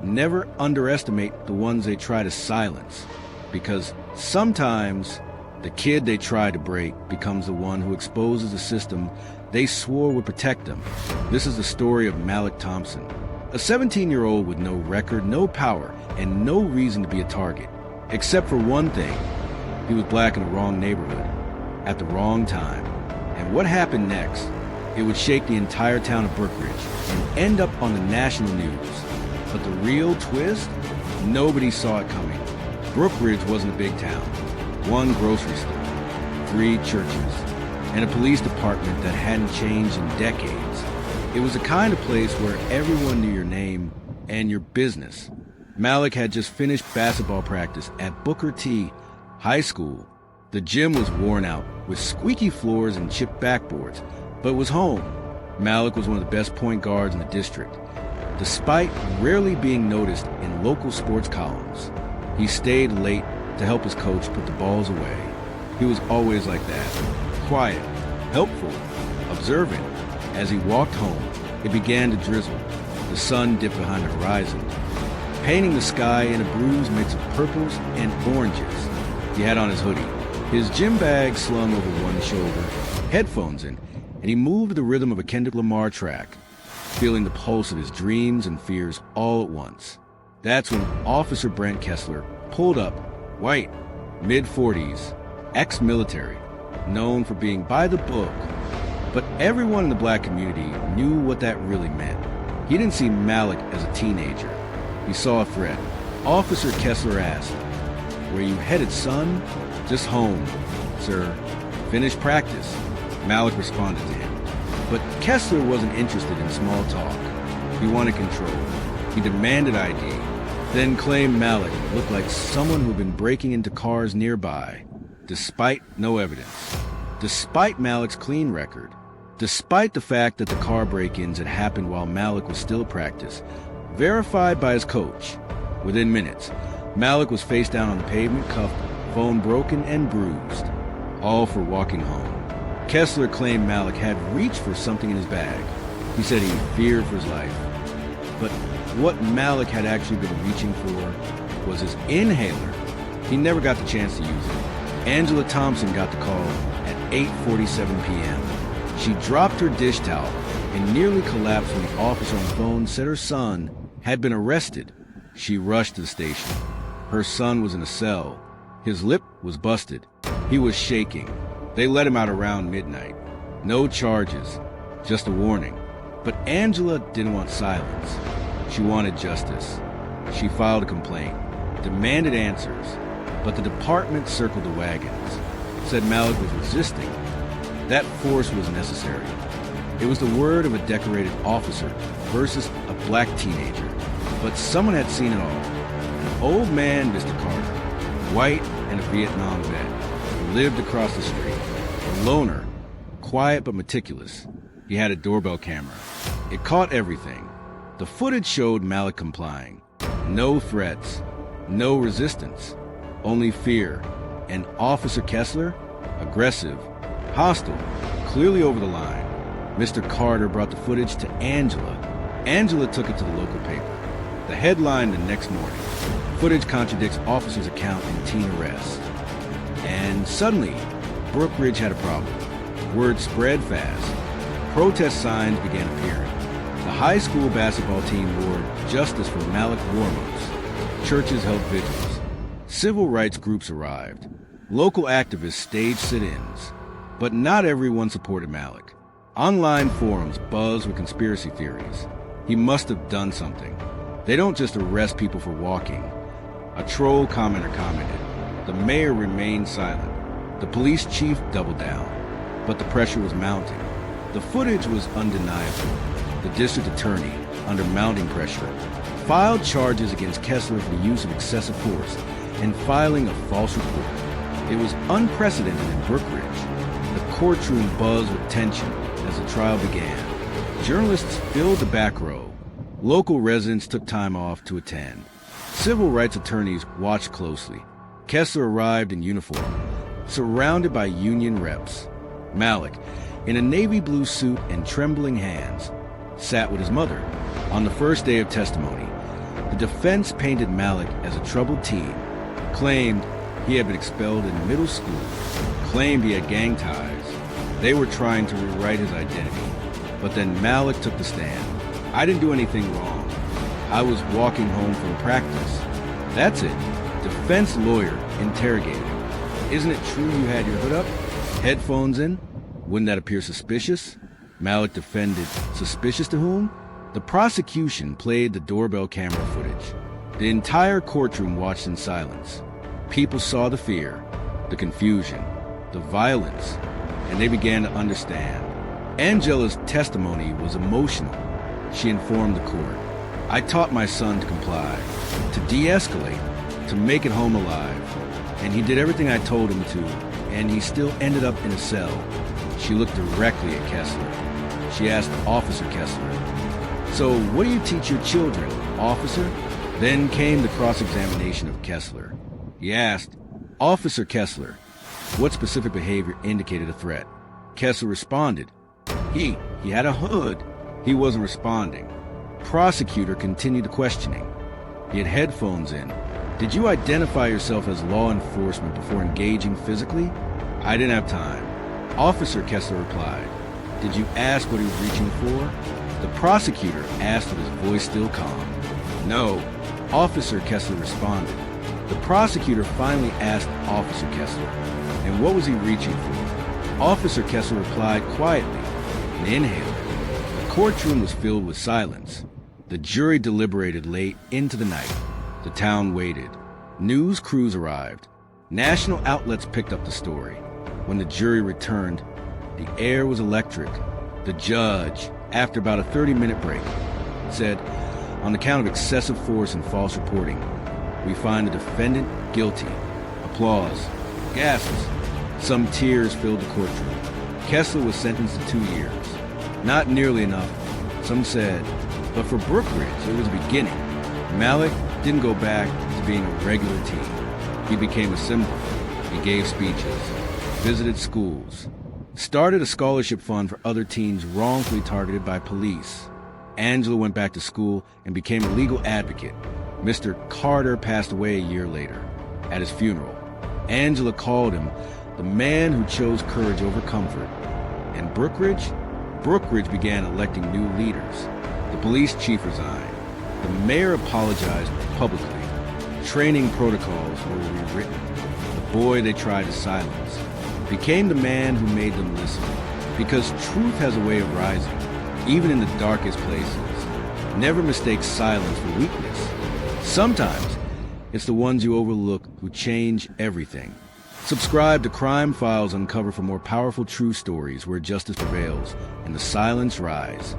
never underestimate the ones they try to silence, because sometimes the kid they try to break becomes the one who exposes the system they swore would protect them. This is the story of Malik Thompson, a 17-year-old with no record, no power, and no reason to be a target. Except for one thing: he was black in the wrong neighborhood, at the wrong time. And what happened next? It would shake the entire town of Brookridge and end up on the national news. But the real twist? Nobody saw it coming. Brookridge wasn't a big town. One grocery store, 3 churches, and a police department that hadn't changed in decades. It was the kind of place where everyone knew your name and your business. Malik had just finished basketball practice at Booker T High School. The gym was worn out, with squeaky floors and chipped backboards, but was home. Malik was one of the best point guards in the district, despite rarely being noticed in local sports columns. He stayed late to help his coach put the balls away. He was always like that, quiet, helpful, observant. As he walked home, it began to drizzle. The sun dipped behind the horizon, painting the sky in a bruised mix of purples and oranges. He had on his hoodie, his gym bag slung over one shoulder, headphones in, and he moved to the rhythm of a Kendrick Lamar track, feeling the pulse of his dreams and fears all at once. That's when Officer Brent Kessler pulled up, white, mid-40s, ex-military, known for being by the book. But everyone in the black community knew what that really meant. He didn't see Malik as a teenager. He saw a threat. Officer Kessler asked, "Where you headed, son?" "Just home, sir. Finished practice." Malik responded to him. But Kessler wasn't interested in small talk. He wanted control. He demanded ID, then claimed Malik looked like someone who'd been breaking into cars nearby, despite no evidence. Despite Malik's clean record, despite the fact that the car break-ins had happened while Malik was still at practice, verified by his coach. Within minutes, Malik was face down on the pavement, cuffed, phone broken and bruised, all for walking home. Kessler claimed Malik had reached for something in his bag. He said he feared for his life. But what Malik had actually been reaching for was his inhaler. He never got the chance to use it. Angela Thompson got the call at 8:47 p.m. She dropped her dish towel and nearly collapsed when the officer on the phone said her son had been arrested. She rushed to the station. Her son was in a cell. His lip was busted. He was shaking. They let him out around midnight. No charges, just a warning. But Angela didn't want silence. She wanted justice. She filed a complaint, demanded answers, but the department circled the wagons, said Malik was resisting. That force was necessary. It was the word of a decorated officer versus a black teenager. But someone had seen it all. An old man, Mr. Carter, white and a Vietnam vet, who lived across the street. A loner, quiet but meticulous. He had a doorbell camera. It caught everything. The footage showed Malik complying. No threats, no resistance, only fear. And Officer Kessler, aggressive, hostile, clearly over the line. Mr. Carter brought the footage to Angela. Angela took it to the local paper. The headline the next morning: footage contradicts officer's account in teen arrest. And suddenly, Brookridge had a problem. Word spread fast. Protest signs began appearing. The high school basketball team wore Justice for Malik warm-ups. Churches held vigils. Civil rights groups arrived. Local activists staged sit-ins. But not everyone supported Malik. Online forums buzzed with conspiracy theories. He must have done something. They don't just arrest people for walking. A troll commenter commented. The mayor remained silent. The police chief doubled down. But the pressure was mounting. The footage was undeniable. The district attorney, under mounting pressure, filed charges against Kessler for the use of excessive force and filing a false report. It was unprecedented in Brookridge. The courtroom buzzed with tension as the trial began. Journalists filled the back row. Local residents took time off to attend. Civil rights attorneys watched closely. Kessler arrived in uniform, surrounded by union reps. Malik, in a navy blue suit and trembling hands, sat with his mother. On the first day of testimony, The defense painted Malik as a troubled teen, claimed he had been expelled in middle school, claimed he had gang ties. They were trying to rewrite his identity. But then Malik took the stand. I didn't do anything wrong. I was walking home from practice. That's it. Defense lawyer interrogated. Isn't it true you had your hood up? Headphones in? Wouldn't that appear suspicious? Malik defended. Suspicious to whom? The prosecution played the doorbell camera footage. The entire courtroom watched in silence. People saw the fear, the confusion, the violence, and they began to understand. Angela's testimony was emotional. She informed the court. I taught my son to comply, to de-escalate, to make it home alive. And he did everything I told him to, and he still ended up in a cell. She looked directly at Kessler. She asked Officer Kessler, "So what do you teach your children, officer?" Then came the cross-examination of Kessler. He asked, "Officer Kessler, what specific behavior indicated a threat?" Kessler responded, He had a hood. He wasn't responding. Prosecutor continued the questioning. He had headphones in. Did you identify yourself as law enforcement before engaging physically? I didn't have time. Officer Kessler replied. Did you ask what he was reaching for? The prosecutor asked with his voice still calm. No. Officer Kessler responded. The prosecutor finally asked Officer Kessler, and what was he reaching for? Officer Kessler replied quietly, an inhaler. The courtroom was filled with silence. The jury deliberated late into the night. The town waited. News crews arrived. National outlets picked up the story. When the jury returned, the air was electric. The judge, after about a 30-minute break, said, on account of excessive force and false reporting, we find the defendant guilty. Applause. Gasps. Some tears filled the courtroom. Kessler was sentenced to 2 years. Not nearly enough, some said, but for Brookridge, it was a beginning. Malik didn't go back to being a regular teen. He became a symbol. He gave speeches, visited schools, started a scholarship fund for other teens wrongfully targeted by police. Angela went back to school and became a legal advocate. Mr. Carter passed away a year later. At his funeral, Angela called him the man who chose courage over comfort. And Brookridge began electing new leaders. The police chief resigned. The mayor apologized publicly. Training protocols were rewritten. The boy they tried to silence became the man who made them listen. Because truth has a way of rising, even in the darkest places. Never mistake silence for weakness. Sometimes it's the ones you overlook who change everything. Subscribe to Crime Files Uncover for more powerful true stories where justice prevails and the silence rise.